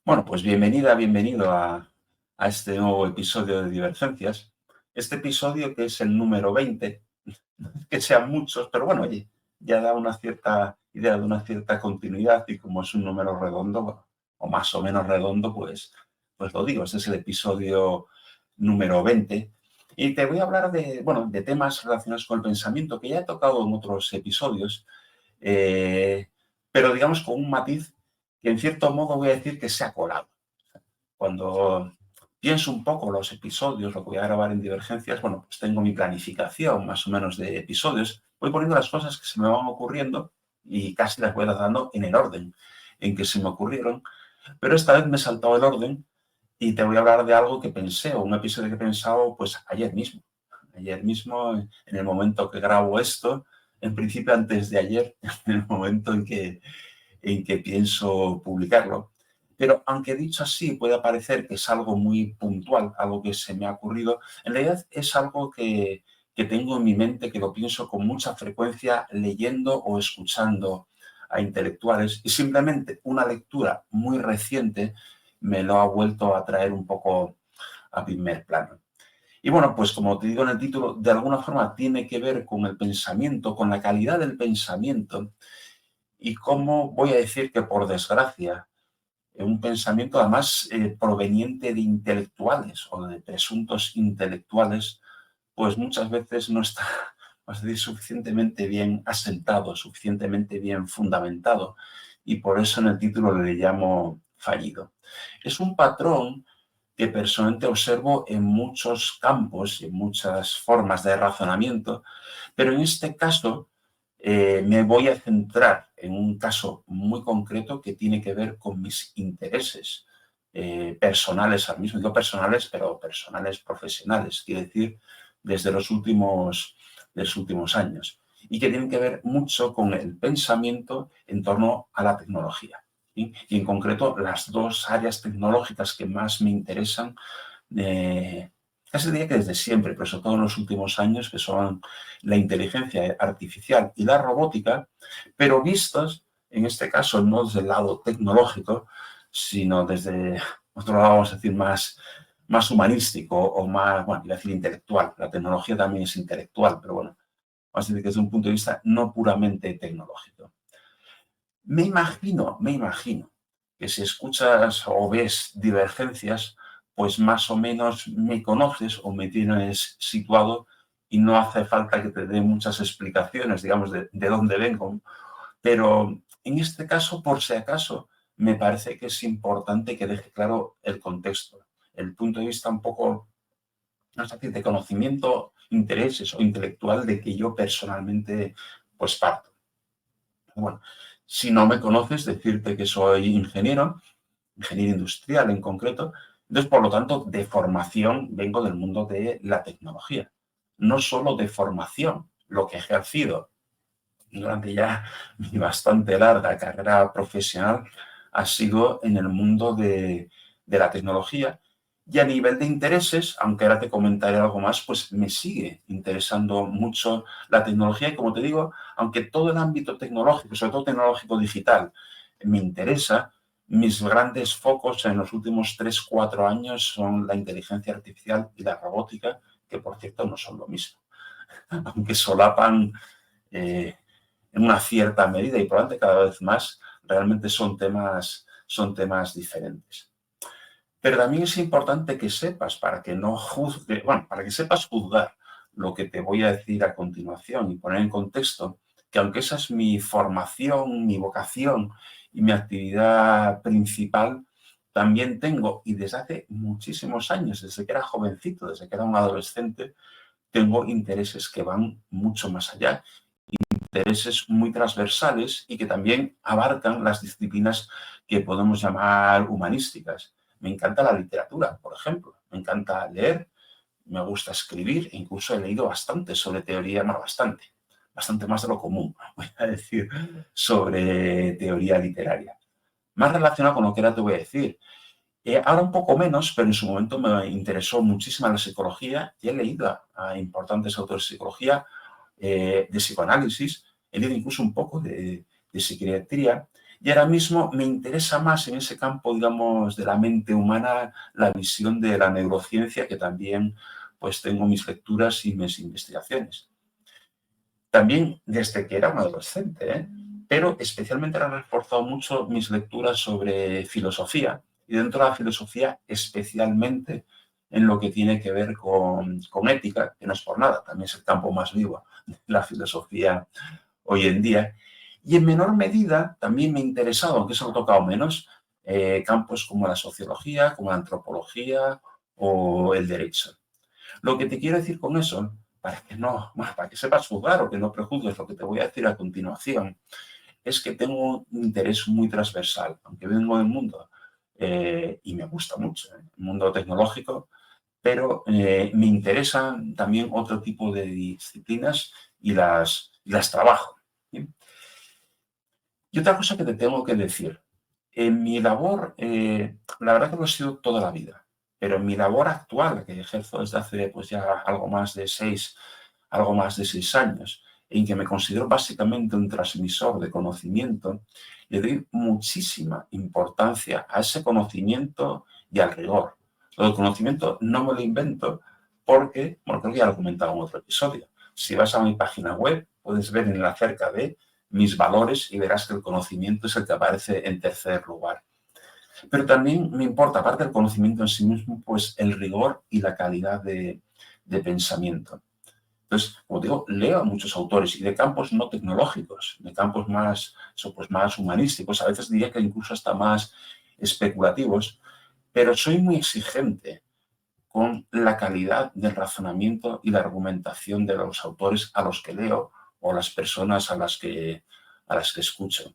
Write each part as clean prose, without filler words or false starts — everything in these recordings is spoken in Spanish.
Bueno, pues bienvenida, bienvenido a este nuevo episodio de Divergencias. Este episodio que es el número 20, que sean muchos, pero bueno, oye, ya da una cierta idea de una cierta continuidad y como es un número redondo, bueno, o más o menos redondo, pues lo digo, este es el episodio número 20. Y te voy a hablar de temas relacionados con el pensamiento que ya he tocado en otros episodios, eh, pero digamos con un matiz que en cierto modo voy a decir que se ha colado. Cuando pienso un poco los episodios, lo que voy a grabar en Divergencias, bueno, pues tengo mi planificación más o menos de episodios, voy poniendo las cosas que se me van ocurriendo y casi las voy dando en el orden en que se me ocurrieron, pero esta vez me he saltado el orden y te voy a hablar de algo que pensé, o un episodio que he pensado pues ayer mismo, en el momento que grabo esto, en principio antes de ayer, en el momento en que pienso publicarlo. Pero aunque dicho así puede parecer que es algo muy puntual, algo que se me ha ocurrido, en realidad es algo que tengo en mi mente, que lo pienso con mucha frecuencia leyendo o escuchando a intelectuales y simplemente una lectura muy reciente me lo ha vuelto a traer un poco a primer plano. Y bueno, pues como te digo en el título, de alguna forma tiene que ver con el pensamiento, con la calidad del pensamiento y cómo voy a decir que por desgracia un pensamiento además proveniente de intelectuales o de presuntos intelectuales, pues muchas veces no está, vamos a decir, suficientemente bien asentado, suficientemente bien fundamentado, y por eso en el título le llamo fallido. Es un patrón que personalmente observo en muchos campos y en muchas formas de razonamiento, pero en este caso me voy a centrar en un caso muy concreto que tiene que ver con mis intereses personales, al mismo tiempo personales, pero personales profesionales, quiero decir, desde los últimos años, y que tienen que ver mucho con el pensamiento en torno a la tecnología. ¿Sí? Y en concreto, las dos áreas tecnológicas que más me interesan, casi diría que desde siempre, pero sobre todo en los últimos años, que son la inteligencia artificial y la robótica, pero vistas, en este caso, no desde el lado tecnológico, sino desde otro lado, vamos a decir, más humanístico o más, bueno, iba a decir intelectual. La tecnología también es intelectual, pero bueno, vamos a decir que desde un punto de vista no puramente tecnológico. Me imagino que si escuchas o ves Divergencias, pues más o menos me conoces o me tienes situado y no hace falta que te dé muchas explicaciones, digamos, de dónde vengo. Pero en este caso, por si acaso, me parece que es importante que deje claro el contexto, el punto de vista un poco, no sé, de conocimiento, intereses o intelectual de que yo personalmente pues parto. Bueno, si no me conoces, decirte que soy ingeniero industrial en concreto. Entonces, por lo tanto, de formación vengo del mundo de la tecnología. No solo de formación, lo que he ejercido durante ya mi bastante larga carrera profesional ha sido en el mundo de la tecnología. Y a nivel de intereses, aunque ahora te comentaré algo más, pues me sigue interesando mucho la tecnología. Y como te digo, aunque todo el ámbito tecnológico, sobre todo tecnológico digital, me interesa, mis grandes focos en los últimos 3 o 4 años son la inteligencia artificial y la robótica, que por cierto no son lo mismo, aunque solapan en una cierta medida y probablemente cada vez más, realmente son temas diferentes. Pero también es importante que sepas, para que no juzgue, bueno, para que sepas juzgar lo que te voy a decir a continuación y poner en contexto, que aunque esa es mi formación, mi vocación y mi actividad principal, también tengo, y desde hace muchísimos años, desde que era jovencito, desde que era un adolescente, tengo intereses que van mucho más allá, intereses muy transversales y que también abarcan las disciplinas que podemos llamar humanísticas. Me encanta la literatura, por ejemplo, me encanta leer, me gusta escribir, e incluso he leído bastante sobre teoría, no, bastante más de lo común, voy a decir, sobre teoría literaria. Más relacionado con lo que ahora te voy a decir. Ahora un poco menos, pero en su momento me interesó muchísimo la psicología y he leído a importantes autores de psicología, de psicoanálisis, he leído incluso un poco de psiquiatría Y ahora mismo me interesa más en ese campo, digamos, de la mente humana, la visión de la neurociencia, que también pues tengo mis lecturas y mis investigaciones. También desde que era un adolescente, pero especialmente han reforzado mucho mis lecturas sobre filosofía, y dentro de la filosofía especialmente en lo que tiene que ver con ética, que no es por nada, también es el campo más vivo de la filosofía hoy en día. Y en menor medida también me ha interesado, aunque eso lo he tocado menos, campos como la sociología, como la antropología o el derecho. Lo que te quiero decir con eso, para que sepas juzgar o que no prejuzgues lo que te voy a decir a continuación, es que tengo un interés muy transversal, aunque vengo del mundo, y me gusta mucho, el mundo tecnológico, pero me interesan también otro tipo de disciplinas y las trabajo. ¿Sí? Y otra cosa que te tengo que decir, en mi labor, la verdad que lo he sido toda la vida, pero en mi labor actual, que ejerzo desde hace pues ya algo más de 6 años, en que me considero básicamente un transmisor de conocimiento, le doy muchísima importancia a ese conocimiento y al rigor. Lo del conocimiento no me lo invento porque, bueno, creo que ya lo he comentado en otro episodio. Si vas a mi página web, puedes ver en el acerca de mis valores y verás que el conocimiento es el que aparece en tercer lugar. Pero también me importa, aparte del conocimiento en sí mismo, pues el rigor y la calidad de pensamiento. Entonces, como digo, leo a muchos autores y de campos no tecnológicos, de campos más humanísticos, a veces diría que incluso hasta más especulativos, pero soy muy exigente con la calidad del razonamiento y la argumentación de los autores a los que leo o las personas a las que escucho.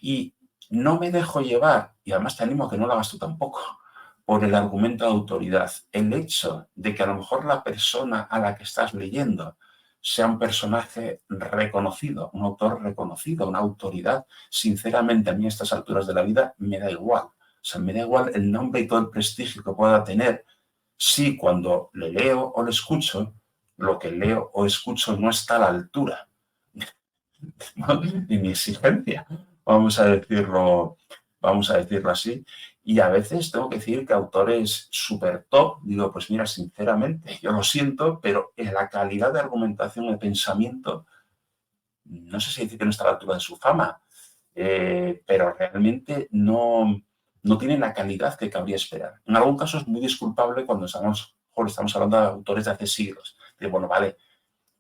Y no me dejo llevar, y además te animo a que no lo hagas tú tampoco, por el argumento de autoridad. El hecho de que a lo mejor la persona a la que estás leyendo sea un personaje reconocido, un autor reconocido, una autoridad, sinceramente a mí a estas alturas de la vida me da igual. O sea, me da igual el nombre y todo el prestigio que pueda tener si cuando le leo o le escucho, lo que leo o escucho no está a la altura y mi exigencia, vamos a decirlo así. Y a veces tengo que decir que autores súper top, digo, pues mira, sinceramente, yo lo siento, pero en la calidad de argumentación, de pensamiento, no sé si decir que no está a la altura de su fama, pero realmente no tienen la calidad que cabría esperar. En algún caso es muy disculpable cuando estamos hablando de autores de hace siglos. De, bueno, vale,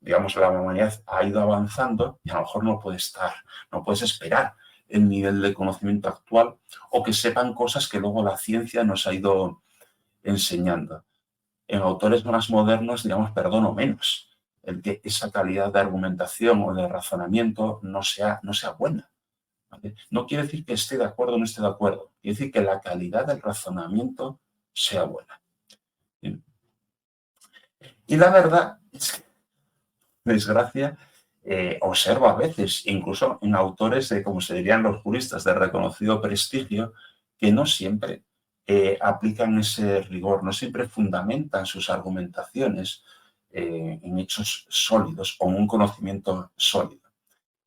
digamos, la humanidad ha ido avanzando y a lo mejor no puedes esperar el nivel de conocimiento actual o que sepan cosas que luego la ciencia nos ha ido enseñando. En autores más modernos, digamos, perdono menos el que esa calidad de argumentación o de razonamiento no sea buena. ¿Vale? No quiere decir que esté de acuerdo o no esté de acuerdo, quiere decir que la calidad del razonamiento sea buena. Bien. Y la verdad es que desgracia, observo a veces, incluso en autores de, como se dirían los juristas, de reconocido prestigio, que no siempre aplican ese rigor, no siempre fundamentan sus argumentaciones en hechos sólidos o en un conocimiento sólido.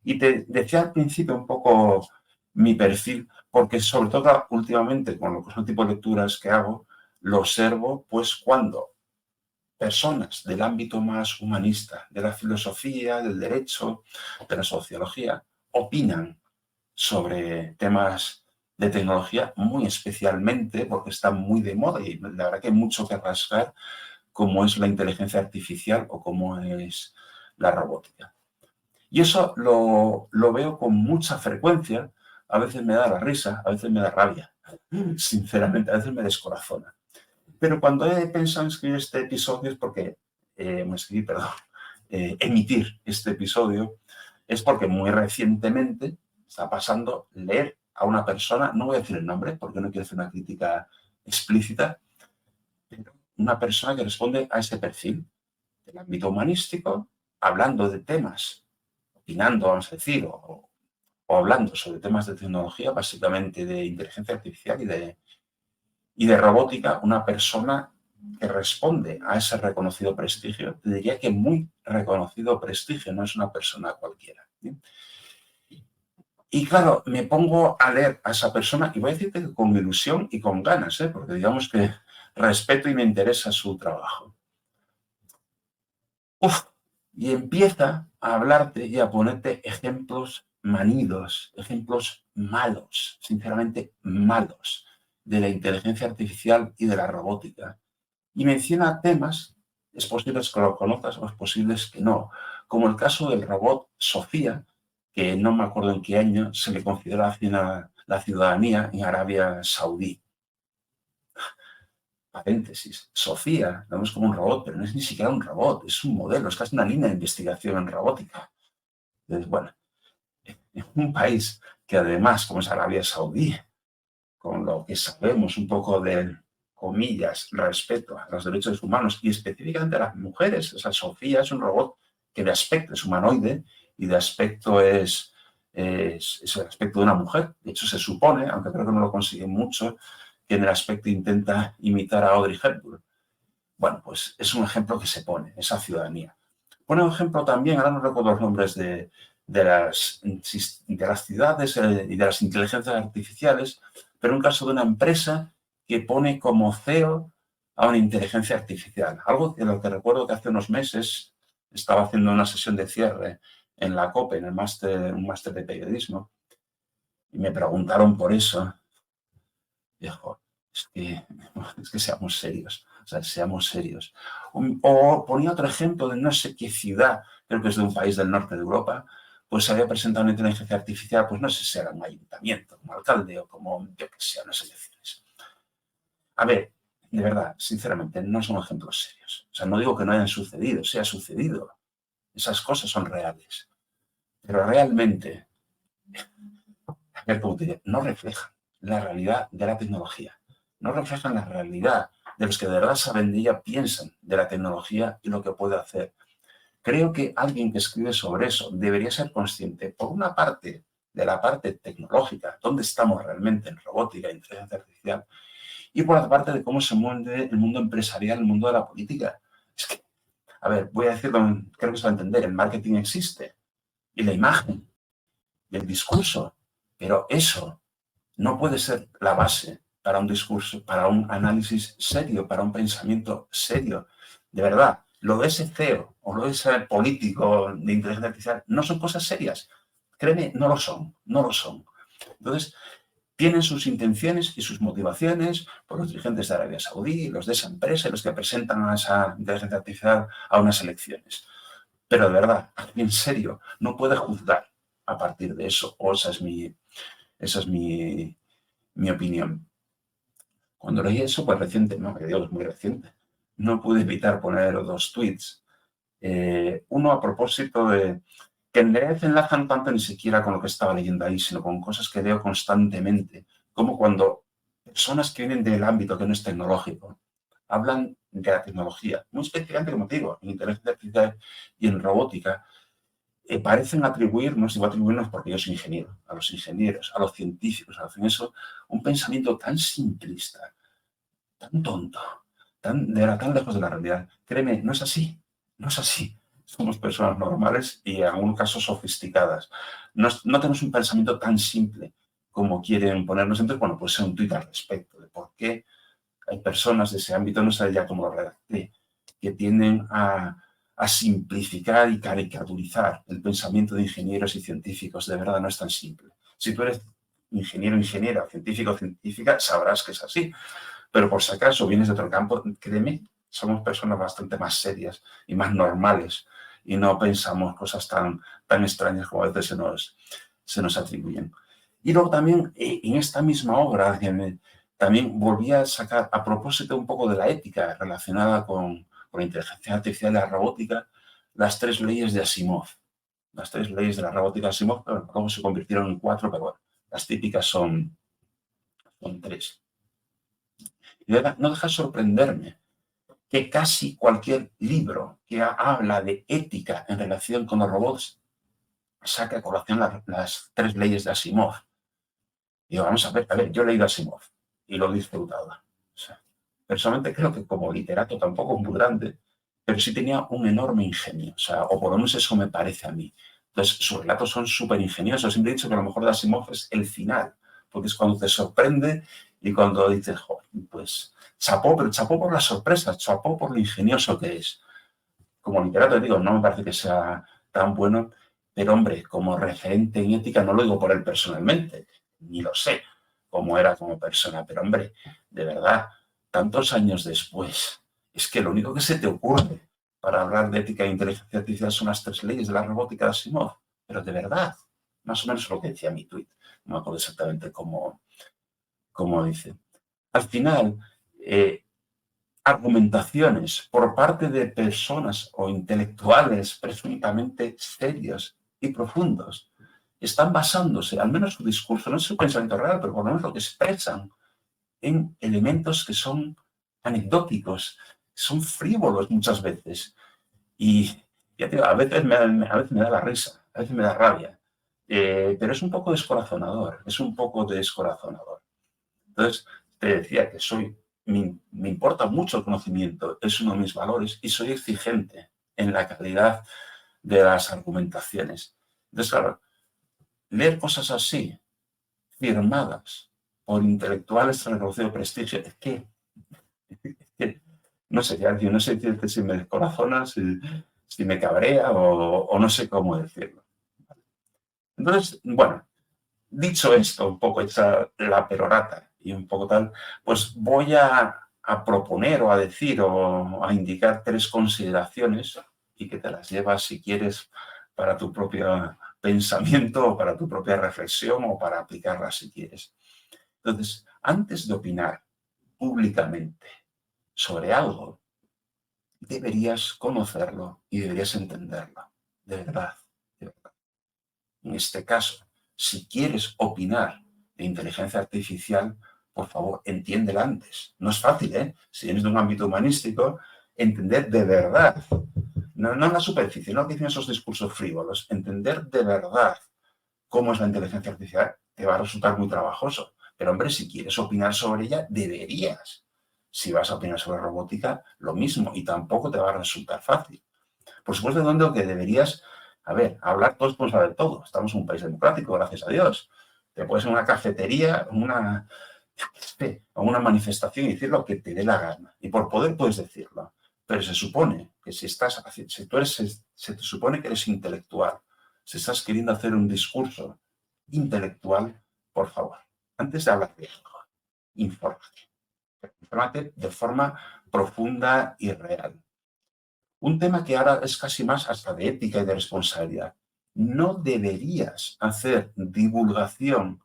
Y te decía al principio un poco mi perfil, porque sobre todo últimamente, con los tipo de lecturas que hago, lo observo pues cuando personas del ámbito más humanista, de la filosofía, del derecho, de la sociología, opinan sobre temas de tecnología, muy especialmente porque están muy de moda y la verdad que hay mucho que rascar, como es la inteligencia artificial o como es la robótica. Y eso lo veo con mucha frecuencia, a veces me da la risa, a veces me da rabia, sinceramente, a veces me descorazona. Pero cuando he pensado en escribir este episodio es porque, emitir este episodio, es porque muy recientemente está pasando leer a una persona, no voy a decir el nombre porque no quiero hacer una crítica explícita, pero una persona que responde a ese perfil del ámbito humanístico, hablando de temas, opinando, vamos a decir, o hablando sobre temas de tecnología, básicamente de inteligencia artificial y de robótica, una persona que responde a ese reconocido prestigio, te diría que muy reconocido prestigio, no es una persona cualquiera. ¿Bien? Y claro, me pongo a leer a esa persona y voy a decirte que con ilusión y con ganas, porque digamos que respeto y me interesa su trabajo. Uf, y empieza a hablarte y a ponerte ejemplos manidos, ejemplos malos, sinceramente malos, de la inteligencia artificial y de la robótica. Y menciona temas, es posible que lo conozcas o es posible que no, como el caso del robot Sofía, que no me acuerdo en qué año se le concedió la ciudadanía en Arabia Saudí. Paréntesis, Sofía, lo vemos como un robot, pero no es ni siquiera un robot, es un modelo, es casi una línea de investigación en robótica. Entonces, bueno, en un país que además, como es Arabia Saudí, con lo que sabemos un poco de, comillas, respeto a los derechos humanos y específicamente a las mujeres, o sea, Sofía es un robot que de aspecto es humanoide y de aspecto es el aspecto de una mujer. De hecho, se supone, aunque creo que no lo consigue mucho, que en el aspecto intenta imitar a Audrey Hepburn. Bueno, pues es un ejemplo que se pone, esa ciudadanía. Pone un ejemplo también, ahora no recuerdo los nombres de las ciudades y de las inteligencias artificiales, pero un caso de una empresa que pone como CEO a una inteligencia artificial. Algo de lo que recuerdo que hace unos meses estaba haciendo una sesión de cierre en la COPE, en un máster de periodismo, y me preguntaron por eso. Dijo, es que seamos serios, o sea, seamos serios. O ponía otro ejemplo de no sé qué ciudad, creo que es de un país del norte de Europa, pues se había presentado una inteligencia artificial, pues no sé si era un ayuntamiento, como alcalde o como, yo que sé, unas elecciones. A ver, de verdad, sinceramente, no son ejemplos serios. O sea, no digo que no hayan sucedido, sí ha sucedido. Esas cosas son reales. Pero realmente, a ver cómo te digo, no reflejan la realidad de la tecnología. No reflejan la realidad de los que de verdad saben de ella, piensan de la tecnología y lo que puede hacer. Creo que alguien que escribe sobre eso debería ser consciente, por una parte, de la parte tecnológica, dónde estamos realmente en robótica e inteligencia artificial, y por la parte de cómo se mueve el mundo empresarial, el mundo de la política. Es que, a ver, voy a decirlo, creo que se va a entender, el marketing existe, y la imagen, y el discurso, pero eso no puede ser la base para un discurso, para un análisis serio, para un pensamiento serio. De verdad, lo de ese CEO o lo de ese político de inteligencia artificial no son cosas serias. Créeme, no lo son, no lo son. Entonces, tienen sus intenciones y sus motivaciones por los dirigentes de Arabia Saudí, los de esa empresa, los que presentan a esa inteligencia artificial a unas elecciones. Pero de verdad, en serio, no puede juzgar a partir de eso, o esa es mi opinión. Cuando leí eso, pues reciente, no, que digo, es muy reciente, no pude evitar poner dos tweets. Uno a propósito de que en realidad enlazan tanto ni siquiera con lo que estaba leyendo ahí, sino con cosas que veo constantemente, como cuando personas que vienen del ámbito que no es tecnológico hablan de la tecnología, muy específicamente, como te digo, en inteligencia artificial y en robótica, parecen atribuirnos, digo atribuirnos porque yo soy ingeniero, a los ingenieros, a los científicos, hacen eso, un pensamiento tan simplista, tan tonto, tan lejos de la realidad. Créeme, no es así, no es así. Somos personas normales y en algún caso sofisticadas. No tenemos un pensamiento tan simple como quieren ponernos. Entonces, bueno, pues un tuit al respecto de por qué hay personas de ese ámbito, no sé ya cómo lo redacté, que tienden a simplificar y caricaturizar el pensamiento de ingenieros y científicos. De verdad, no es tan simple. Si tú eres ingeniero, ingeniera, científico, científica, sabrás que es así. Pero por si acaso vienes de otro campo, créeme, somos personas bastante más serias y más normales y no pensamos cosas tan extrañas como a veces se nos atribuyen. Y luego también en esta misma obra también volví a sacar, a propósito un poco de la ética relacionada con la inteligencia artificial y la robótica, las tres leyes de Asimov. Las tres leyes de la robótica de Asimov, pero luego se convirtieron en cuatro, pero bueno, las típicas son tres. Y no deja de sorprenderme que casi cualquier libro que habla de ética en relación con los robots saca a colación las tres leyes de Asimov. Y digo, vamos a ver, yo he leído Asimov y lo he disfrutado. O sea, personalmente creo que como literato tampoco es muy grande, pero sí tenía un enorme ingenio, o sea, o por lo menos eso me parece a mí. Entonces, sus relatos son súper ingeniosos. Siempre he dicho que lo mejor de Asimov es el final, porque es cuando te sorprende y cuando dices, joder, pues chapó, pero chapó por las sorpresas, chapó por lo ingenioso que es. Como literato, digo, no me parece que sea tan bueno, pero hombre, como referente en ética, no lo digo por él personalmente, ni lo sé cómo era como persona, pero hombre, de verdad, tantos años después, es que lo único que se te ocurre para hablar de ética e inteligencia artificial son las 3 leyes de la robótica de Asimov, pero de verdad, más o menos lo que decía mi tuit, no me acuerdo exactamente cómo dice. Al final, argumentaciones por parte de personas o intelectuales presuntamente serios y profundos están basándose, al menos su discurso, no es su pensamiento real, pero por lo menos lo que expresan, en elementos que son anecdóticos, son frívolos muchas veces. Y ya te digo, a veces me da la risa, a veces me da rabia, pero es un poco descorazonador, es un poco descorazonador. Entonces, te decía que me importa mucho el conocimiento, es uno de mis valores y soy exigente en la calidad de las argumentaciones. Entonces, claro, leer cosas así, firmadas por intelectuales de reconocido prestigio, es que no sé, ya, no sé si me descorazona, si me cabrea o no sé cómo decirlo. Entonces, bueno, dicho esto, un poco hecha la perorata y un poco tal, pues voy a proponer o a decir o a indicar 3 consideraciones y que te las llevas si quieres para tu propio pensamiento o para tu propia reflexión o para aplicarlas si quieres. Entonces, antes de opinar públicamente sobre algo, deberías conocerlo y deberías entenderlo, de verdad, de verdad. En este caso, si quieres opinar de inteligencia artificial, por favor, entiéndela antes. No es fácil, ¿eh? Si vienes de un ámbito humanístico, entender de verdad, no en la superficie, no que dicen esos discursos frívolos, entender de verdad cómo es la inteligencia artificial te va a resultar muy trabajoso. Pero, hombre, si quieres opinar sobre ella, deberías. Si vas a opinar sobre robótica, lo mismo, y tampoco te va a resultar fácil. Por supuesto, donde que deberías, a ver, hablar todos podemos saber todo. Estamos en un país democrático, gracias a Dios. Te puedes en una cafetería, una manifestación y decir lo que te dé la gana. Y por poder puedes decirlo. Pero se supone que se te supone que eres intelectual, si estás queriendo hacer un discurso intelectual, por favor, antes de hablar de algo, infórmate. Infórmate de forma profunda y real. Un tema que ahora es casi más hasta de ética y de responsabilidad. No deberías hacer divulgación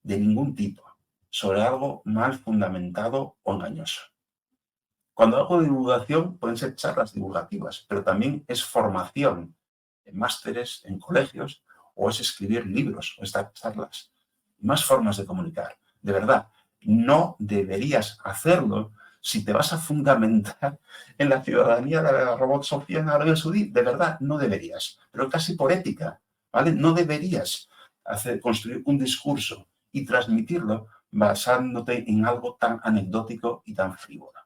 de ningún tipo sobre algo mal fundamentado o engañoso. Cuando hago divulgación pueden ser charlas divulgativas, pero también es formación en másteres, en colegios, o es escribir libros o estas charlas. Más formas de comunicar. De verdad, no deberías hacerlo si te vas a fundamentar en la ciudadanía de la robotosofía en Arabia Saudí. De verdad, no deberías. Pero casi por ética, ¿vale? No deberías construir un discurso y transmitirlo basándote en algo tan anecdótico y tan frívolo.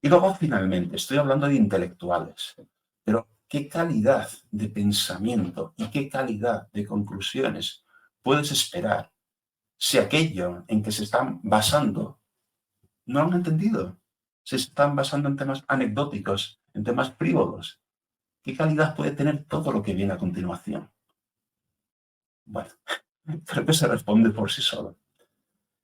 Y luego, finalmente, estoy hablando de intelectuales, pero ¿qué calidad de pensamiento y qué calidad de conclusiones puedes esperar si aquello en que se están basando no lo han entendido? Se están basando en temas anecdóticos, en temas frívolos. ¿Qué calidad puede tener todo lo que viene a continuación? Bueno, creo que se responde por sí solo.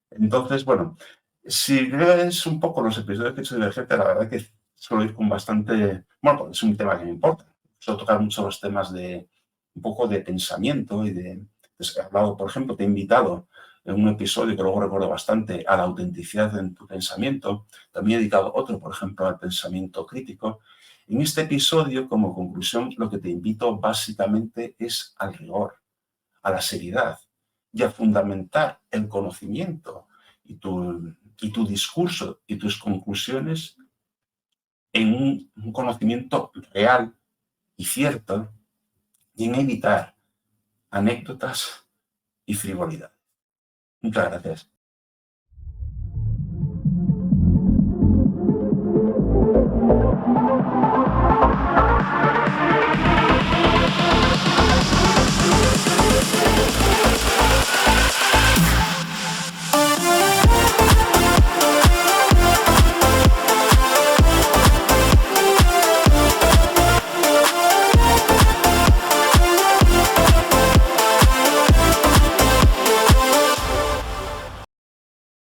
Entonces, bueno, si ves un poco los episodios que he hecho de Divergente, la verdad que suelo ir con bastante... Bueno, pues es un tema que me importa. Suelo tocar mucho los temas de un poco de pensamiento y de... He hablado, por ejemplo, te he invitado en un episodio que luego recuerdo bastante a la autenticidad en tu pensamiento. También he dedicado otro, por ejemplo, al pensamiento crítico. En este episodio, como conclusión, lo que te invito básicamente es al rigor, a la seriedad y a fundamentar el conocimiento y tu discurso y tus conclusiones en un conocimiento real y cierto y en evitar anécdotas y frivolidad. Muchas gracias.